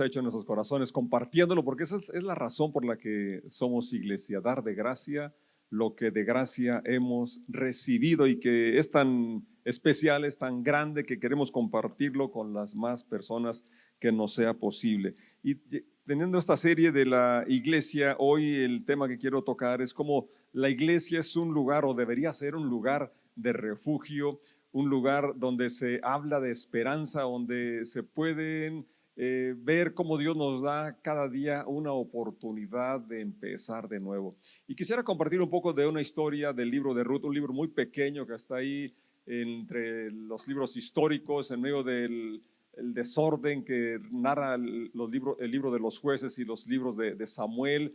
ha hecho en nuestros corazones, compartiéndolo, porque esa es la razón por la que somos iglesia, dar de gracia lo que de gracia hemos recibido y que es tan especial, es tan grande que queremos compartirlo con las más personas que nos sea posible. Y teniendo esta serie de la iglesia, hoy el tema que quiero tocar es cómo la iglesia es un lugar o debería ser un lugar de refugio, un lugar donde se habla de esperanza, donde se pueden ver cómo Dios nos da cada día una oportunidad de empezar de nuevo. Y quisiera compartir un poco de una historia del libro de Ruth, un libro muy pequeño que está ahí entre los libros históricos, en medio del el desorden que narra el libro de los jueces y los libros de Samuel,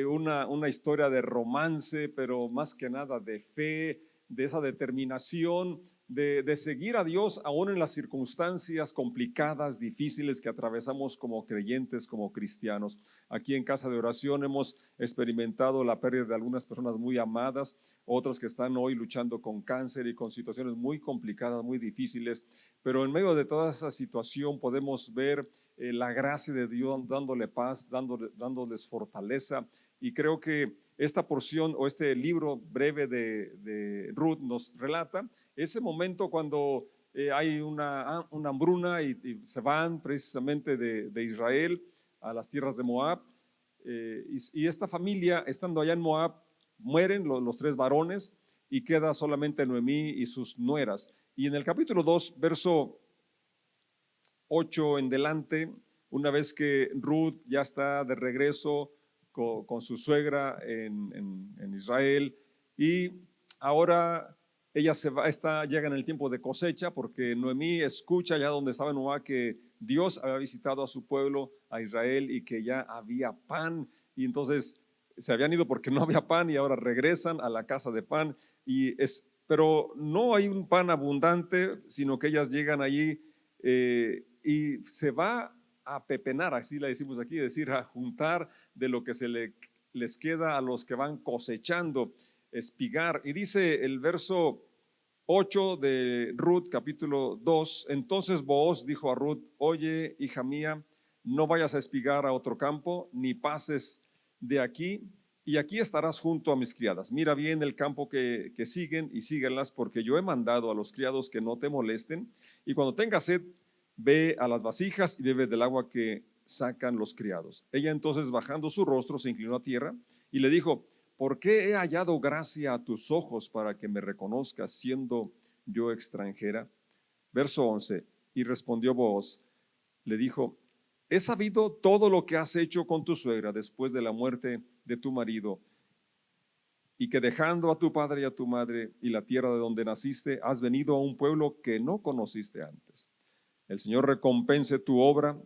una historia de romance, pero más que nada de fe, de esa determinación de seguir a Dios aún en las circunstancias complicadas, difíciles que atravesamos como creyentes, como cristianos. Aquí en Casa de Oración hemos experimentado la pérdida de algunas personas muy amadas, otras que están hoy luchando con cáncer y con situaciones muy complicadas, muy difíciles, pero en medio de toda esa situación podemos ver la gracia de Dios dándole paz, dándoles fortaleza, y creo que esta porción o este libro breve de Ruth nos relata ese momento cuando hay una hambruna y se van precisamente de Israel a las tierras de Moab, y esta familia, estando allá en Moab, mueren los tres varones y queda solamente Noemí y sus nueras. Y en el capítulo 2, verso 8 en delante, una vez que Ruth ya está de regreso con su suegra en Israel, y ahora ella llega en el tiempo de cosecha, porque Noemí escucha allá donde estaba en Moab que Dios había visitado a su pueblo, a Israel, y que ya había pan, y entonces se habían ido porque no había pan y ahora regresan a la casa de pan, pero no hay un pan abundante, sino que ellas llegan allí y se va a pepenar, así le decimos aquí, es decir, a juntar de lo que les queda a los que van cosechando, espigar. Y dice el verso 8 de Ruth, capítulo 2, entonces Booz dijo a Ruth, oye, hija mía, no vayas a espigar a otro campo, ni pases de aquí, y aquí estarás junto a mis criadas. Mira bien el campo que siguen y síguenlas, porque yo he mandado a los criados que no te molesten, y cuando tengas sed, ve a las vasijas y bebe del agua que sacan los criados. Ella entonces, bajando su rostro, se inclinó a tierra y le dijo, ¿por qué he hallado gracia a tus ojos para que me reconozcas siendo yo extranjera? Verso 11, y respondió Booz, le dijo, he sabido todo lo que has hecho con tu suegra después de la muerte de tu marido, y que dejando a tu padre y a tu madre y la tierra de donde naciste, has venido a un pueblo que no conociste antes. El Señor recompense tu obra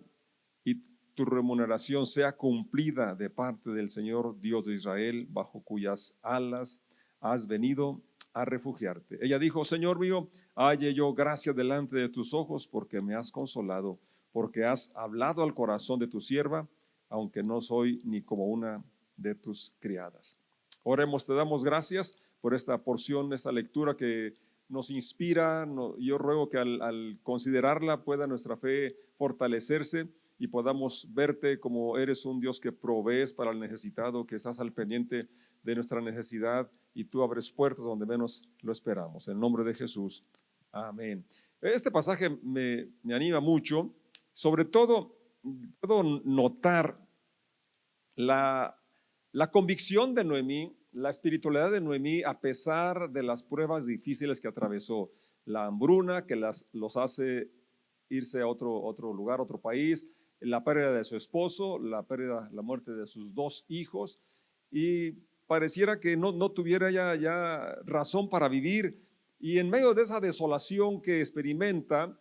y tu remuneración sea cumplida de parte del Señor Dios de Israel, bajo cuyas alas has venido a refugiarte. Ella dijo, Señor mío, halle yo gracia delante de tus ojos, porque me has consolado, porque has hablado al corazón de tu sierva, aunque no soy ni como una de tus criadas. Oremos, te damos gracias por esta porción, esta lectura que nos inspira. Yo ruego que al considerarla pueda nuestra fe fortalecerse y podamos verte como eres un Dios que provees para el necesitado, que estás al pendiente de nuestra necesidad y tú abres puertas donde menos lo esperamos. En nombre de Jesús, amén. Este pasaje me anima mucho, sobre todo puedo notar la convicción de Noemí, la espiritualidad de Noemí, a pesar de las pruebas difíciles que atravesó, la hambruna que los hace irse a otro lugar, otro país, la pérdida de su esposo, la muerte de sus dos hijos, y pareciera que no tuviera ya razón para vivir, y en medio de esa desolación que experimenta,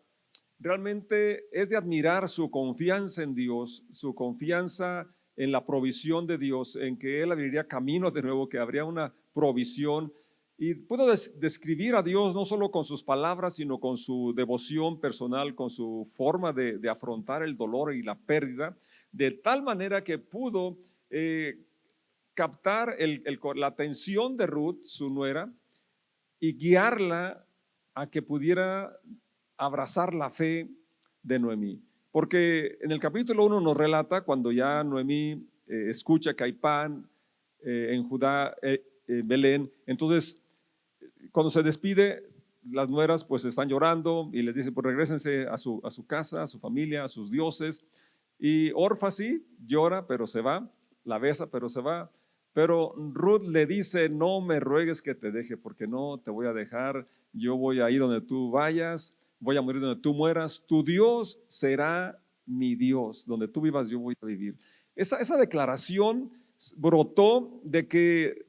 realmente es de admirar su confianza en Dios, su confianza en la provisión de Dios, en que Él abriría caminos de nuevo, que habría una provisión. Y puedo describir a Dios no solo con sus palabras, sino con su devoción personal, con su forma de afrontar el dolor y la pérdida, de tal manera que pudo captar la atención de Ruth, su nuera, y guiarla a que pudiera abrazar la fe de Noemí. porque en el capítulo 1 nos relata cuando ya Noemí escucha que hay pan en Judá, Belén. Entonces, cuando se despide, las nueras pues están llorando y les dice, pues regrésense a su casa, a su familia, a sus dioses. Y Orfa sí llora, pero se va, la besa, pero se va. Pero Ruth le dice, no me ruegues que te deje, porque no te voy a dejar. Yo voy a ir donde tú vayas, voy a morir donde tú mueras. Tu Dios será mi Dios, donde tú vivas yo voy a vivir. Esa declaración brotó de que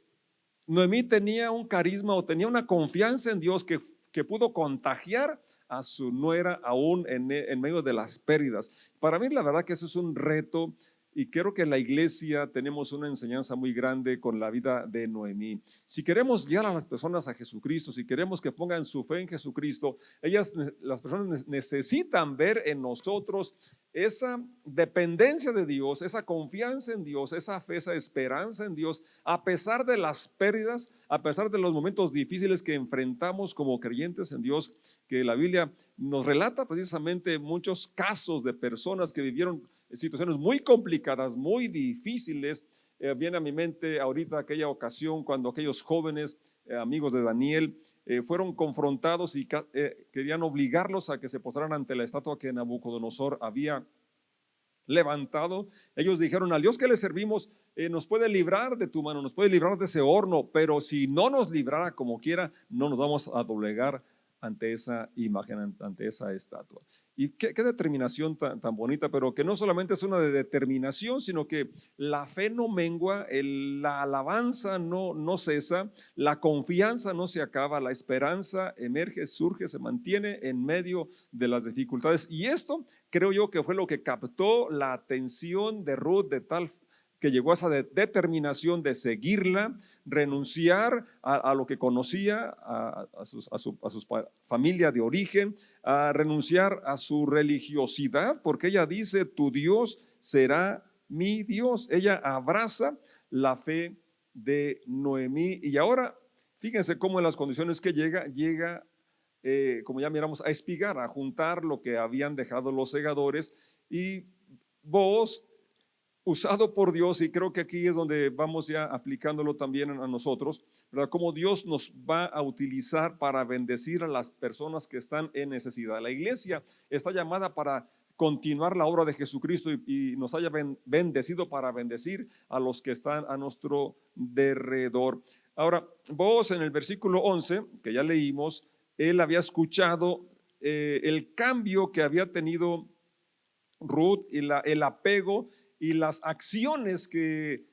Noemí tenía un carisma o tenía una confianza en Dios que pudo contagiar a su nuera aún en medio de las pérdidas. Para mí la verdad que eso es un reto y creo que en la iglesia tenemos una enseñanza muy grande con la vida de Noemí. Si queremos guiar a las personas a Jesucristo, si queremos que pongan su fe en Jesucristo, las personas necesitan ver en nosotros esa dependencia de Dios, esa confianza en Dios, esa fe, esa esperanza en Dios, a pesar de las pérdidas, a pesar de los momentos difíciles que enfrentamos como creyentes en Dios, que la Biblia nos relata precisamente muchos casos de personas que vivieron situaciones muy complicadas, muy difíciles. Viene a mi mente ahorita aquella ocasión cuando aquellos jóvenes amigos de Daniel fueron confrontados y querían obligarlos a que se postraran ante la estatua que Nabucodonosor había levantado. Ellos dijeron, al Dios que le servimos nos puede librar de tu mano, nos puede librar de ese horno, pero si no nos librara como quiera, no nos vamos a doblegar ante esa imagen, ante esa estatua. Y qué determinación tan bonita, pero que no solamente es una de determinación, sino que la fe no mengua, la alabanza no cesa, la confianza no se acaba, la esperanza emerge, surge, se mantiene en medio de las dificultades. Y esto creo yo que fue lo que captó la atención de Ruth de tal que llegó a esa determinación de seguirla, renunciar a lo que conocía, a su familia de origen, a renunciar a su religiosidad, porque ella dice, tu Dios será mi Dios. Ella abraza la fe de Noemí y ahora fíjense cómo en las condiciones que llega como ya miramos, a espigar, a juntar lo que habían dejado los segadores. Y Booz, usado por Dios, y creo que aquí es donde vamos ya aplicándolo también a nosotros, ¿verdad? Cómo Dios nos va a utilizar para bendecir a las personas que están en necesidad. La iglesia está llamada para continuar la obra de Jesucristo y nos haya bendecido para bendecir a los que están a nuestro derredor. Ahora, vos en el versículo 11, que ya leímos, él había escuchado el cambio que había tenido Ruth y el apego y las acciones que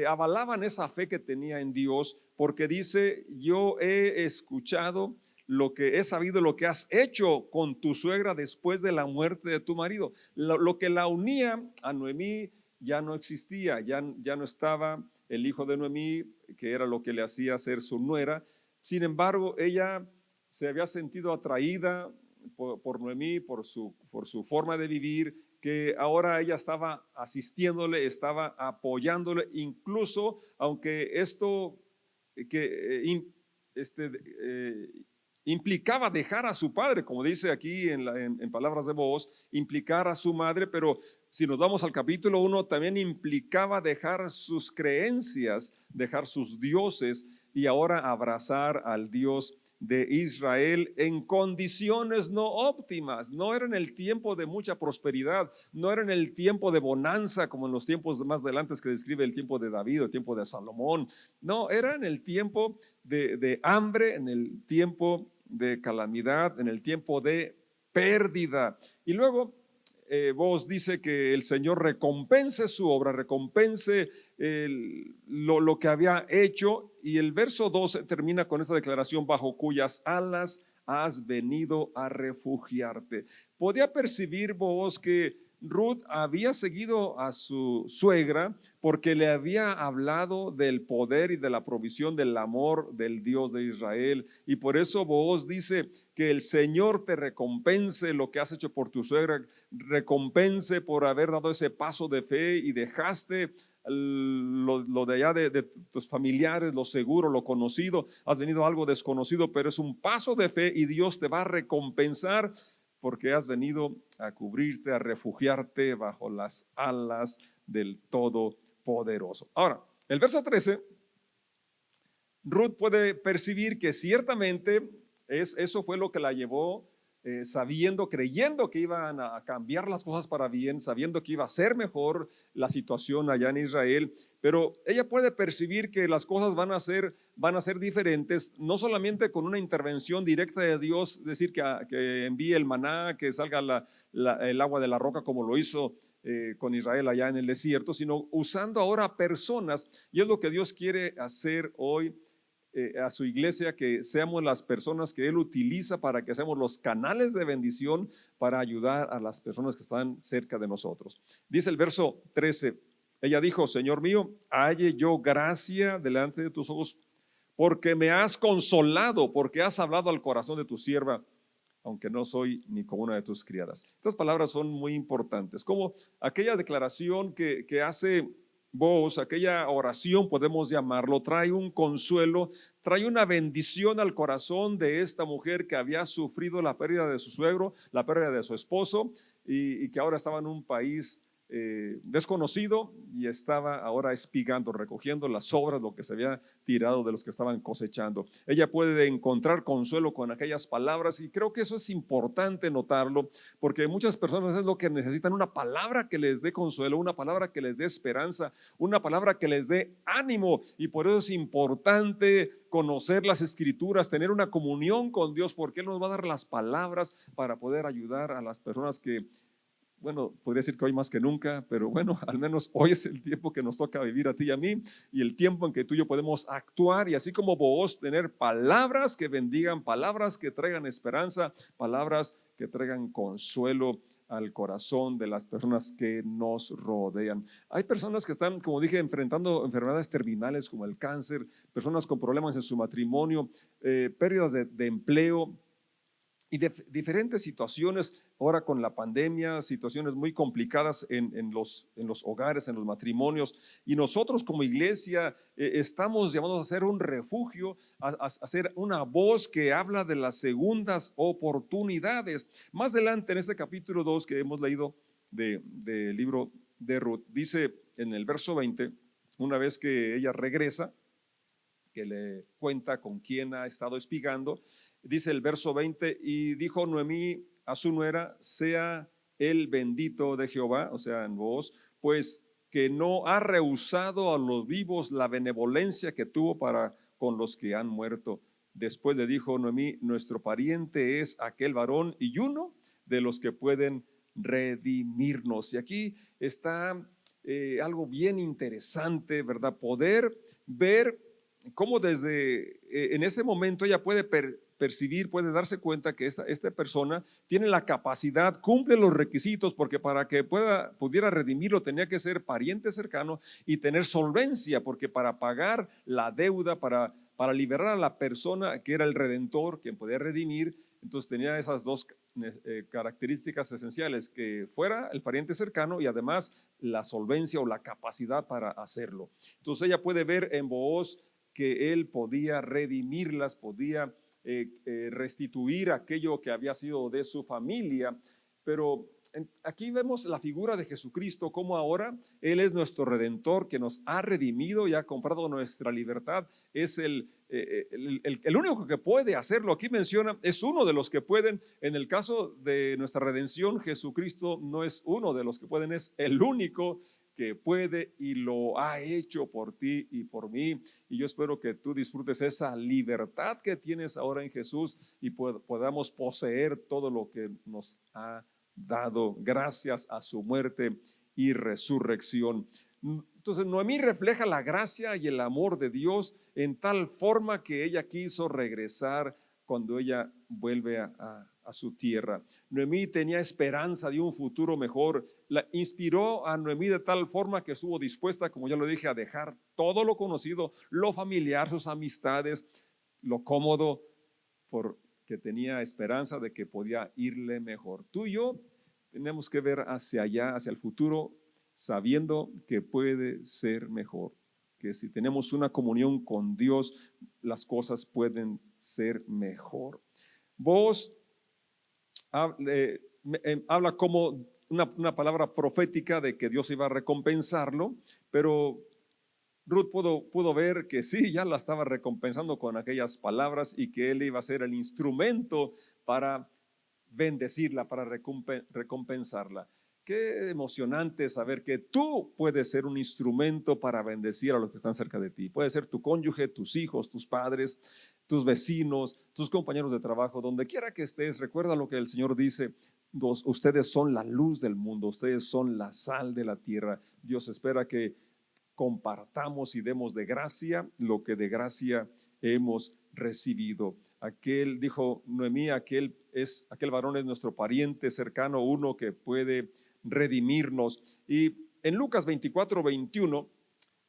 avalaban esa fe que tenía en Dios, porque dice, yo he escuchado lo que he sabido, lo que has hecho con tu suegra después de la muerte de tu marido. Lo que la unía a Noemí ya no existía, ya no estaba el hijo de Noemí, que era lo que le hacía ser su nuera. Sin embargo, ella se había sentido atraída por Noemí, por su forma de vivir, que ahora ella estaba asistiéndole, estaba apoyándole, incluso aunque esto implicaba dejar a su padre, como dice aquí en palabras de Booz, implicar a su madre, pero si nos vamos al capítulo 1, también implicaba dejar sus creencias, dejar sus dioses y ahora abrazar al Dios de Israel en condiciones no óptimas. No era en el tiempo de mucha prosperidad, no era en el tiempo de bonanza como en los tiempos más adelante que describe el tiempo de David o el tiempo de Salomón. No, era en el tiempo de hambre, en el tiempo de calamidad, en el tiempo de pérdida. Y luego Booz dice que el Señor recompense su obra, recompense lo que había hecho, y el verso 12 termina con esta declaración, bajo cuyas alas has venido a refugiarte. Podía percibir Booz que Ruth había seguido a su suegra porque le había hablado del poder y de la provisión del amor del Dios de Israel, y por eso Booz dice que el Señor te recompense lo que has hecho por tu suegra, recompense por haber dado ese paso de fe y dejaste lo de allá de tus familiares, lo seguro, lo conocido, has venido a algo desconocido, pero es un paso de fe y Dios te va a recompensar. porque has venido a cubrirte, a refugiarte bajo las alas del Todopoderoso. Ahora, el verso 13, Ruth puede percibir que ciertamente eso fue lo que la llevó, sabiendo, creyendo que iban a cambiar las cosas para bien, sabiendo que iba a ser mejor la situación allá en Israel, pero ella puede percibir que las cosas van a ser diferentes, no solamente con una intervención directa de Dios, decir que envíe el maná, que salga el agua de la roca como lo hizo con Israel allá en el desierto, sino usando ahora personas, y es lo que Dios quiere hacer hoy a su iglesia, que seamos las personas que Él utiliza para que seamos los canales de bendición para ayudar a las personas que están cerca de nosotros. Dice el verso 13, ella dijo: Señor mío, halle yo gracia delante de tus ojos, porque me has consolado, porque has hablado al corazón de tu sierva, aunque no soy ni como una de tus criadas. Estas palabras son muy importantes, como aquella declaración que hace Booz, aquella oración podemos llamarlo, trae un consuelo, trae una bendición al corazón de esta mujer que había sufrido la pérdida de su suegro, la pérdida de su esposo, y que ahora estaba en un país desconocido y estaba ahora espigando, recogiendo las sobras, lo que se había tirado de los que estaban cosechando. Ella puede encontrar consuelo con aquellas palabras, y creo que eso es importante notarlo, porque muchas personas es lo que necesitan: una palabra que les dé consuelo, una palabra que les dé esperanza, una palabra que les dé ánimo, y por eso es importante conocer las Escrituras, tener una comunión con Dios, porque Él nos va a dar las palabras para poder ayudar a las personas que, bueno, podría decir que hoy más que nunca, pero bueno, al menos hoy es el tiempo que nos toca vivir a ti y a mí, y el tiempo en que tú y yo podemos actuar, y así como vos tener palabras que bendigan, palabras que traigan esperanza, palabras que traigan consuelo al corazón de las personas que nos rodean. Hay personas que están, como dije, enfrentando enfermedades terminales como el cáncer, personas con problemas en su matrimonio, pérdidas de empleo, y de diferentes situaciones ahora con la pandemia, situaciones muy complicadas en los hogares, en los matrimonios, y nosotros como iglesia estamos llamados a ser un refugio, a ser una voz que habla de las segundas oportunidades. Más adelante en este capítulo 2 que hemos leído del libro de Ruth, dice en el verso 20, una vez que ella regresa, que le cuenta con quién ha estado espigando, dice el verso 20: y dijo Noemí a su nuera: sea el bendito de Jehová, o sea, en vos, pues que no ha rehusado a los vivos la benevolencia que tuvo para con los que han muerto. Después le dijo Noemí: nuestro pariente es aquel varón y uno de los que pueden redimirnos. Y aquí está algo bien interesante, ¿verdad? Poder ver cómo desde en ese momento ella puede percibir, puede darse cuenta que esta persona tiene la capacidad, cumple los requisitos, porque para que pudiera redimirlo tenía que ser pariente cercano y tener solvencia, porque para pagar la deuda, para liberar a la persona que era el redentor, quien podía redimir, entonces tenía esas dos características esenciales: que fuera el pariente cercano y además la solvencia o la capacidad para hacerlo. Entonces ella puede ver en Booz que él podía redimirlas, podía restituir aquello que había sido de su familia. Pero aquí vemos la figura de Jesucristo, como ahora Él es nuestro Redentor, que nos ha redimido y ha comprado nuestra libertad. Es el único que puede hacerlo. Aquí menciona, es uno de los que pueden. En el caso de nuestra redención, Jesucristo no es uno de los que pueden, es el único que puede y lo ha hecho por ti y por mí. Y yo espero que tú disfrutes esa libertad que tienes ahora en Jesús y podamos poseer todo lo que nos ha dado gracias a su muerte y resurrección. Entonces Noemí refleja la gracia y el amor de Dios en tal forma que ella quiso regresar cuando ella vuelve a su tierra. Noemí tenía esperanza de un futuro mejor. La inspiró a Noemí de tal forma que estuvo dispuesta, como ya lo dije, a dejar todo lo conocido, lo familiar, sus amistades, lo cómodo, porque tenía esperanza de que podía irle mejor. Tú y yo tenemos que ver hacia allá, hacia el futuro, sabiendo que puede ser mejor, que si tenemos una comunión con Dios, las cosas pueden ser mejor. Vos habla como una palabra profética de que Dios iba a recompensarlo, pero Ruth pudo ver que sí, ya la estaba recompensando con aquellas palabras y que él iba a ser el instrumento para bendecirla, para recompensarla. Qué emocionante saber que tú puedes ser un instrumento para bendecir a los que están cerca de ti. Puede ser tu cónyuge, tus hijos, tus padres, tus vecinos, tus compañeros de trabajo, donde quiera que estés. Recuerda lo que el Señor dice: ustedes son la luz del mundo, ustedes son la sal de la tierra. Dios espera que compartamos y demos de gracia lo que de gracia hemos recibido. Aquel, dijo Noemí, aquel varón es nuestro pariente cercano, uno que puede redimirnos. Y en Lucas 24:21,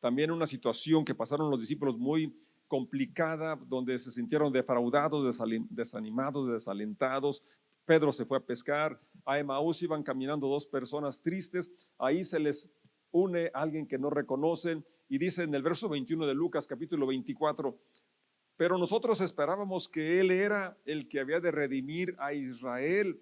también una situación que pasaron los discípulos muy complicada, donde se sintieron defraudados, desanimados, desalentados. Pedro se fue a pescar, a Emaús iban caminando dos personas tristes, ahí se les une a alguien que no reconocen y dice en el verso 21 de Lucas capítulo 24: pero nosotros esperábamos que Él era el que había de redimir a Israel.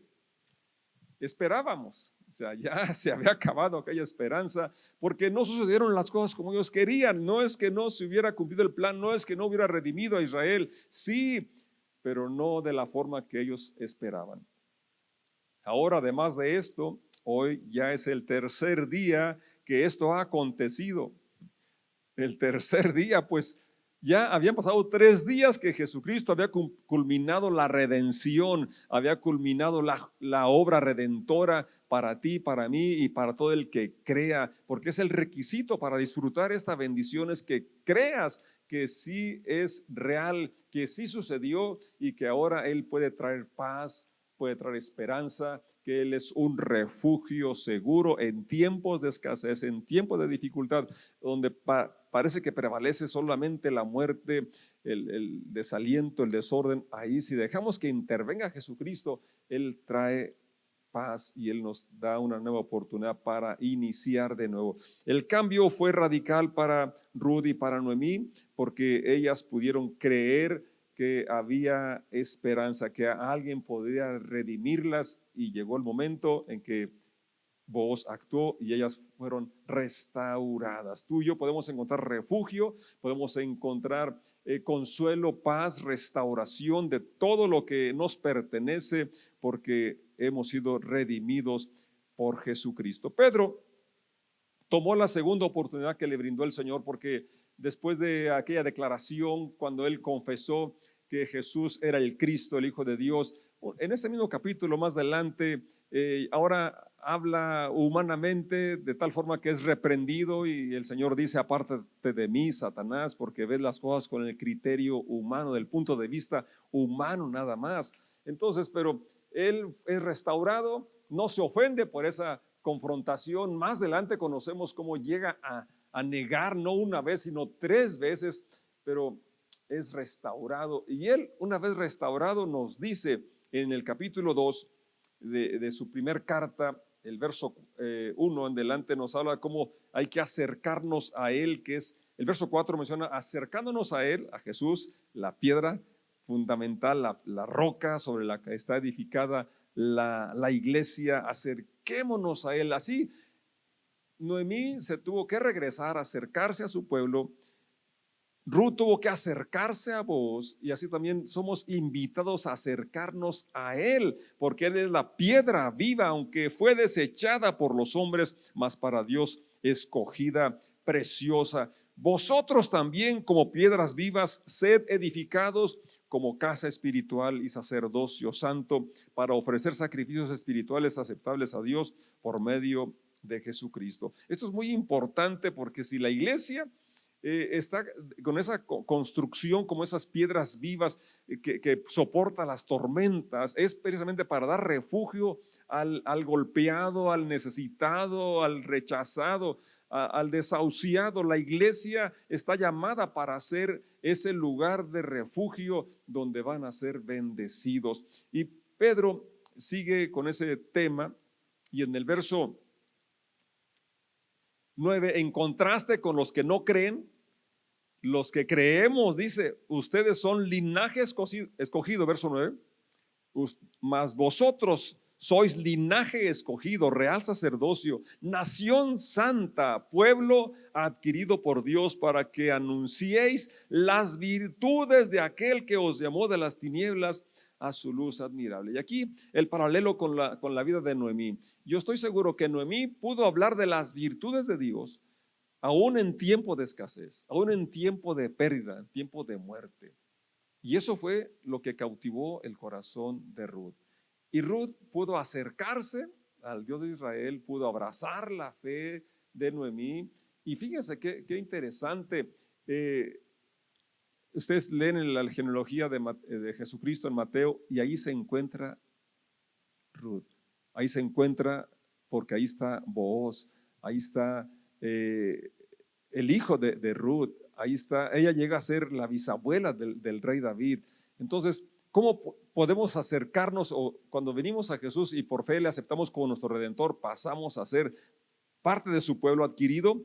Esperábamos, o sea, ya se había acabado aquella esperanza, porque no sucedieron las cosas como ellos querían. No es que no se hubiera cumplido el plan, no es que no hubiera redimido a Israel, sí, pero no de la forma que ellos esperaban. Ahora, además de esto, hoy ya es el tercer día que esto ha acontecido. El tercer día, pues ya habían pasado 3 días que Jesucristo había culminado la redención, había culminado la obra redentora para ti, para mí y para todo el que crea, porque es el requisito para disfrutar esta bendición, es que creas que sí es real, que sí sucedió y que ahora Él puede traer paz, puede traer esperanza, que Él es un refugio seguro en tiempos de escasez, en tiempos de dificultad, donde parece que prevalece solamente la muerte, el desaliento, el desorden. Ahí, si dejamos que intervenga Jesucristo, Él trae paz y Él nos da una nueva oportunidad para iniciar de nuevo. El cambio fue radical para Ruth y para Noemí, porque ellas pudieron creer que había esperanza, que alguien podría redimirlas, y llegó el momento en que Booz actuó y ellas fueron restauradas. Tú y yo podemos encontrar refugio, podemos encontrar consuelo, paz, restauración de todo lo que nos pertenece, porque hemos sido redimidos por Jesucristo. Pedro tomó la segunda oportunidad que le brindó el Señor, porque después de aquella declaración, cuando él confesó que Jesús era el Cristo, el Hijo de Dios, en ese mismo capítulo más adelante, ahora habla humanamente de tal forma que es reprendido y el Señor dice: apártate de mí, Satanás, porque ves las cosas con el criterio humano, del punto de vista humano nada más. Entonces, pero él es restaurado, no se ofende por esa confrontación. Más adelante conocemos cómo llega a negar no una vez, sino 3 veces, pero es restaurado. Y él, una vez restaurado, nos dice en el capítulo 2 de su primer carta, el verso 1 en delante, nos habla de cómo hay que acercarnos a Él, que es, el verso 4 menciona, acercándonos a Él, a Jesús, la piedra fundamental, la roca sobre la que está edificada la iglesia. Acerquémonos a Él. Así Noemí se tuvo que regresar, acercarse a su pueblo. Ruth tuvo que acercarse a Booz, y así también somos invitados a acercarnos a Él, porque Él es la piedra viva, aunque fue desechada por los hombres, mas para Dios escogida, preciosa. Vosotros también, como piedras vivas, sed edificados como casa espiritual y sacerdocio santo, para ofrecer sacrificios espirituales aceptables a Dios por medio de Jesucristo. Esto es muy importante, porque si la iglesia está con esa construcción como esas piedras vivas que soporta las tormentas, es precisamente para dar refugio al golpeado, al necesitado, al rechazado, al desahuciado. La iglesia está llamada para ser ese lugar de refugio donde van a ser bendecidos. Y Pedro sigue con ese tema, y en el verso 9, en contraste con los que no creen, los que creemos, dice, ustedes son linaje escogido, verso 9, Mas vosotros sois linaje escogido, real sacerdocio, nación santa, pueblo adquirido por Dios, para que anunciéis las virtudes de aquel que os llamó de las tinieblas a su luz admirable. Y aquí el paralelo con la vida de Noemí. Yo estoy seguro que Noemí pudo hablar de las virtudes de Dios, aún en tiempo de escasez, aún en tiempo de pérdida, en tiempo de muerte. Y eso fue lo que cautivó el corazón de Ruth. Y Ruth pudo acercarse al Dios de Israel, pudo abrazar la fe de Noemí. Y fíjense qué interesante. Ustedes leen en la genealogía de Jesucristo en Mateo y ahí se encuentra Ruth. Ahí se encuentra, porque ahí está Booz, ahí está el hijo de Ruth, ahí está, ella llega a ser la bisabuela del rey David. Entonces, ¿cómo podemos acercarnos, o cuando venimos a Jesús y por fe le aceptamos como nuestro Redentor, pasamos a ser parte de su pueblo adquirido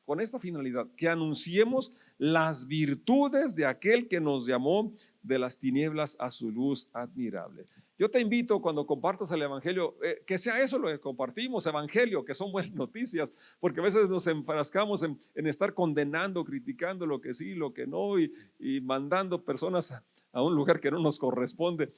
con esta finalidad, que anunciemos las virtudes de aquel que nos llamó de las tinieblas a su luz admirable? Yo te invito, cuando compartas el evangelio, que sea eso lo que compartimos, evangelio, que son buenas noticias, porque a veces nos enfrascamos en estar condenando, criticando lo que sí, lo que no, y mandando personas a un lugar que no nos corresponde.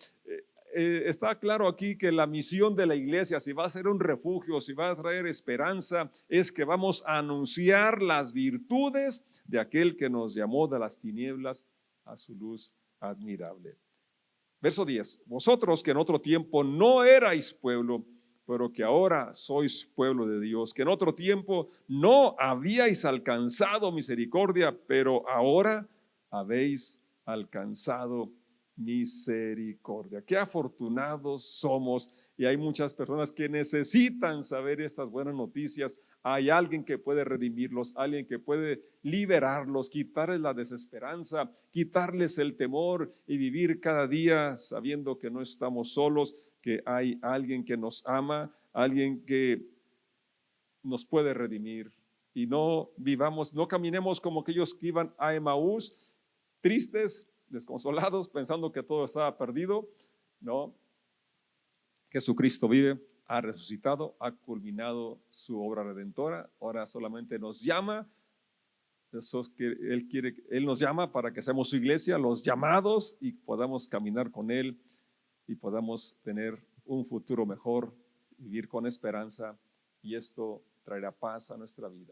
Está claro aquí que la misión de la iglesia, si va a ser un refugio, si va a traer esperanza, es que vamos a anunciar las virtudes de aquel que nos llamó de las tinieblas a su luz admirable. Verso 10, vosotros que en otro tiempo no erais pueblo, pero que ahora sois pueblo de Dios, que en otro tiempo no habíais alcanzado misericordia, pero ahora habéis alcanzado misericordia. Qué afortunados somos, y hay muchas personas que necesitan saber estas buenas noticias. Hay alguien que puede redimirlos, alguien que puede liberarlos, quitarles la desesperanza, quitarles el temor y vivir cada día sabiendo que no estamos solos, que hay alguien que nos ama, alguien que nos puede redimir. Y no vivamos, no caminemos como aquellos que iban a Emaús, tristes, desconsolados, pensando que todo estaba perdido. No, Jesucristo vive, ha resucitado, ha culminado su obra redentora. Ahora solamente nos llama. Eso es que Él nos llama para que seamos su iglesia, los llamados, y podamos caminar con Él y podamos tener un futuro mejor, vivir con esperanza, y esto traerá paz a nuestra vida.